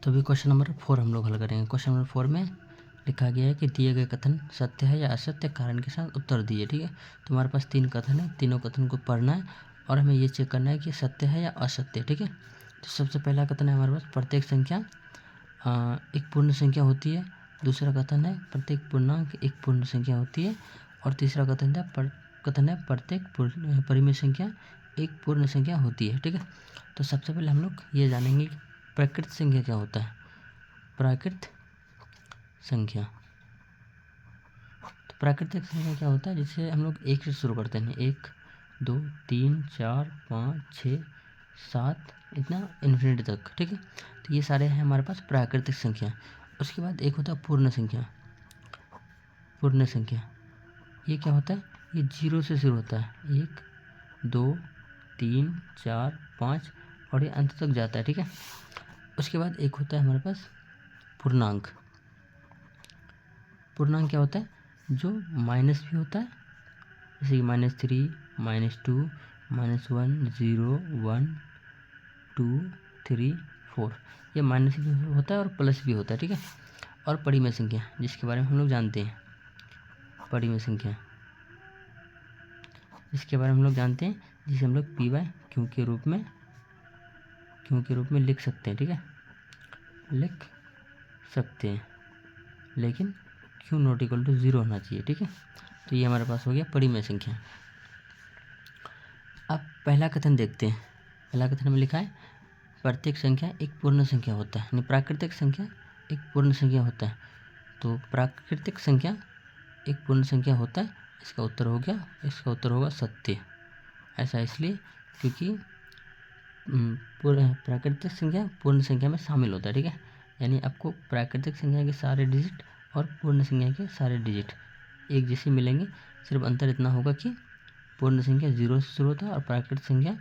तो अभी question number 4 हम लोग हल करेंगे। क्वेश्चन नंबर 4 में लिखा गया है कि दिए गए कथन सत्य है या असत्य, कारण के साथ उत्तर दिए। ठीक है, तो हमारे पास 3 कथन है, तीनों कथन को पढ़ना है और हमें ये चेक करना है कि सत्य है या असत्य। ठीक है, तो सबसे पहला कथन है हमारे पास प्रत्येक संख्या एक पूर्ण संख्या होती है। दूसरा कथन है प्रत्येक पूर्णांक एक पूर्ण संख्या होती है। और तीसरा कथन है प्रत्येक परिमेय संख्या एक पूर्ण संख्या होती है। ठीक है, तो सबसे पहले हम लोग ये जानेंगे कि प्राकृत संख्या क्या होता है। प्राकृत संख्या, तो प्राकृतिक संख्या क्या होता है, जिससे हम लोग 1 से शुरू करते हैं। 1 2 3 4 5 6 7 इतना इन्फिनिटी तक। ठीक है, तो ये सारे हैं हमारे पास प्राकृतिक संख्या। उसके बाद एक होता है पूर्ण संख्या। पूर्ण संख्या ये क्या होता है, ये 0 से शुरू होता है। 1 2 3 4 5 और ये अंत तक जाता है। ठीक है, उसके बाद एक होता है हमारे पास पूर्णांक। पूर्णांक क्या होता है, जो माइनस भी होता है, जैसे कि -3 -2 -1 0 1 2 3 4, ये माइनस भी होता है और प्लस भी होता है। ठीक है, और परिमेय संख्या जिसके बारे में हम लोग जानते हैं, परिमेय संख्या जिसके बारे में हम लोग जानते हैं, जिसे हम लोग पी बाय क्यू के रूप में लिख सकते हैं। ठीक है, लिख सकते हैं, लेकिन क्यू नॉट इक्वल टू 0 होना चाहिए। ठीक है, तो ये हमारे पास हो गया परिमेय संख्या। अब पहला कथन देखते हैं। पहला कथन में लिखा है प्रत्येक संख्या एक पूर्ण संख्या होता है, यानी प्राकृतिक संख्या एक पूर्ण संख्या होता है। तो प्राकृतिक संख्या एक पूर्ण संख्या होता है, इसका उत्तर हो गया, इसका उत्तर होगा सत्य। ऐसा इसलिए क्योंकि प्राकृतिक संख्या पूर्ण संख्या में शामिल होता है। ठीक है, यानी आपको प्राकृतिक संख्या के सारे डिजिट और पूर्ण संख्या के सारे डिजिट एक जैसे मिलेंगे। सिर्फ अंतर इतना होगा कि पूर्ण संख्या 0 से शुरू होता है और प्राकृतिक संख्या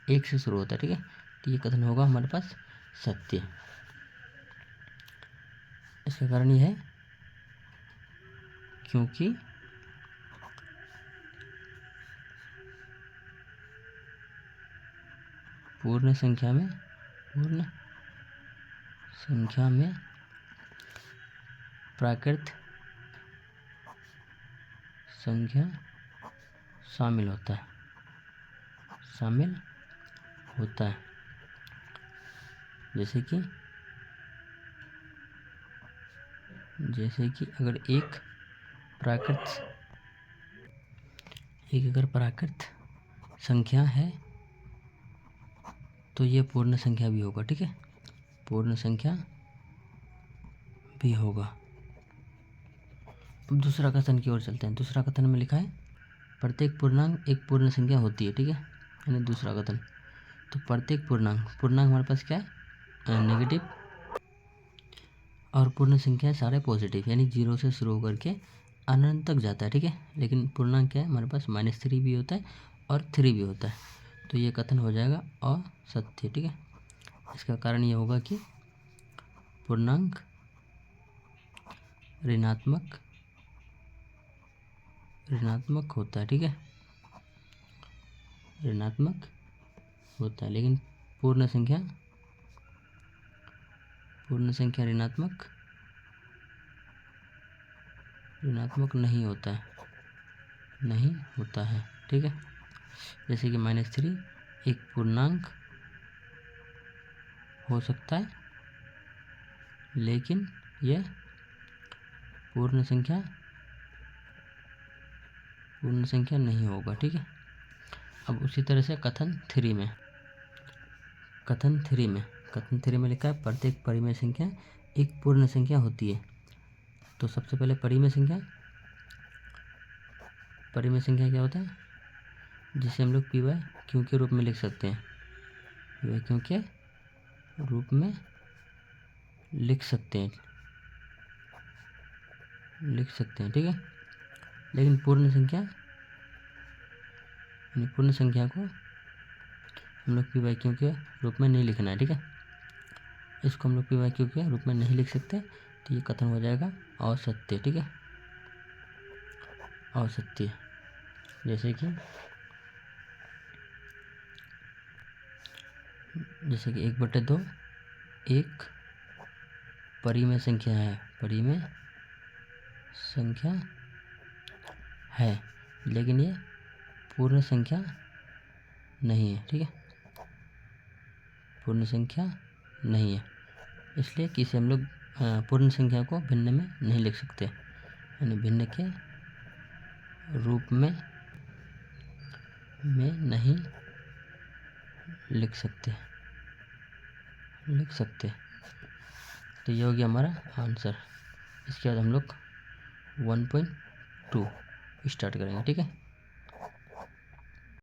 1 से शुरू होता है। ठीक है, तो ये कथन होगा हमारे पास सत्य। इसका कारण यह है क्योंकि पूर्ण संख्या में प्राकृत संख्या शामिल होता है। जैसे कि अगर एक प्राकृत संख्या है तो ये पूर्ण संख्या भी होगा। ठीक है, पूर्ण संख्या भी होगा। अब दूसरा कथन की ओर चलते हैं। दूसरा कथन में लिखा है प्रत्येक पूर्णांक एक पूर्ण संख्या होती है। ठीक है, यानी दूसरा कथन, तो प्रत्येक पूर्णांक हमारे पास क्या है, नेगेटिव, और पूर्ण संख्या सारे पॉजिटिव, यानी 0 से शुरू करके अनंत तक जाता है। ठीक है, लेकिन पूर्णांक क्या है हमारे पास -3 भी होता है और 3 भी होता है। तो ये कथन हो जाएगा असत्य। ठीक है, इसका कारण ये होगा कि पूर्णांक ऋणात्मक होता है। ठीक है, ऋणात्मक होता है, लेकिन पूर्ण संख्या ऋणात्मक नहीं होता है। ठीक है, जैसे कि -3 एक पूर्णांक हो सकता है, लेकिन यह पूर्ण संख्या नहीं होगा। ठीक है, अब उसी तरह से कथन 3 में लिखा है प्रत्येक परिमेय संख्या एक पूर्ण संख्या होती है। तो सबसे पहले परिमेय संख्या क्या होता है, जिसे हम लोग पी बाय क्यू के रूप में लिख सकते हैं। पी बाय क्यू के रूप में लिख सकते हैं। ठीक है, लेकिन पूर्ण संख्या को हम लोग पी बाय क्यू के रूप में नहीं लिखना है। ठीक है, इसको हम लोग पी बाय क्यू के रूप में नहीं लिख सकते, तो ये कथन हो जाएगा असत्य। ठीक है, असत्य। जैसे कि 1/2 1 परिमेय संख्या है, परिमेय संख्या है, लेकिन ये पूर्ण संख्या नहीं है। ठीक है, पूर्ण संख्या नहीं है, इसलिए कि इसे हम लोग पूर्ण संख्या को भिन्न में नहीं लिख सकते, यानी भिन्न के रूप में नहीं लिख सकते। तो ये हो गया हमारा आंसर। इसके बाद हम लोग 1.2 स्टार्ट करेंगे। ठीक है।